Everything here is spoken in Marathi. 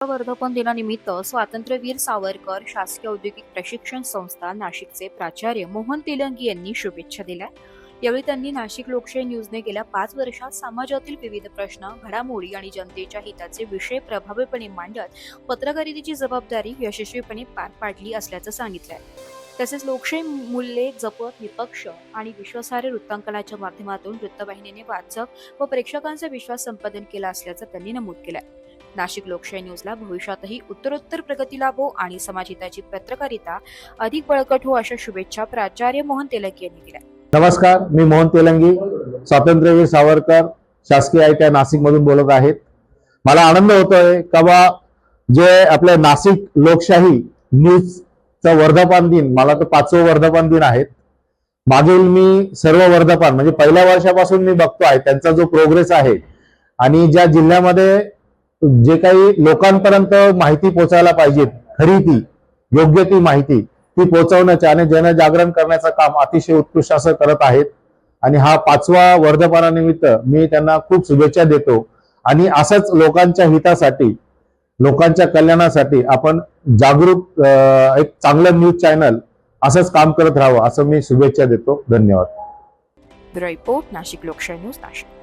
वर्धापन दिनानिमित्त स्वातंत्र्यवीर सावरकर शासकीय औद्योगिक प्रशिक्षण संस्था नाशिकचे प्राचार्य मोहन तेलंगी यांनी शुभेच्छा दिल्या। यावेळी त्यांनी नाशिक लोकशाही न्यूजने गेल्या 5 वर्षात समाजातील विविध प्रश्न, घडामोडी आणि जनतेच्या हिताचे विषय प्रभावीपणे मांडत पत्रकारितेची जबाबदारी यशस्वीपणे पार पाडली असल्याचं सांगितलंय। तसेच लोकशाही मूल्ये जपत निष्पक्ष आणि विश्वासार्ह वृत्तांकनाच्या माध्यमातून वृत्तवाहिनीने वाचक व प्रेक्षकांचा विश्वास संपादन केला असल्याचं त्यांनी नमूद केलंय। नाशिक लोकशाही न्यूजला भविष्यातही उत्तरोत्तर प्रगती लाभो आणि समाजहिताची पत्रकारिता अधिक बळकट हो अशा शुभेच्छा प्राचार्य मोहन तेलंगी यांनी दिल्या। नमस्कार, मी मोहन तेलंगी, स्वातंत्र्यवीर सावरकर शासकीय ITI नाशिक मधून बोलत आहेत। मला आनंद होतोय का जे आपल्या नाशिक लोकशाही न्यूजचा वर्धापन दिन, मला तर 5वं वर्धापन दिन आहे। मागील मी सर्व वर्धापन म्हणजे पहिल्या वर्षापासून मी बघतो आहे त्यांचा जो प्रोग्रेस आहे आणि ज्या जिल्ह्यामध्ये जे काही लोकांपर्यंत माहिती पोहोचायला पाहिजे, खरी ती योग्य ती माहिती ती पोहोचवण्याचे आणि जनजागरण करण्याचं काम अतिशय उत्कृष्ट असं करत आहेत। आणि हा 5वा वर्धापनानिमित्त मी त्यांना खूप शुभेच्छा देतो आणि असंच लोकांच्या हितासाठी, लोकांच्या कल्याणासाठी आपण जागरूक एक चांगलं न्यूज चॅनल असंच काम करत राहावं असं मी शुभेच्छा देतो। धन्यवाद। ब्युरो रिपोर्ट, नाशिक लोकशाही न्यूज, नाशिक।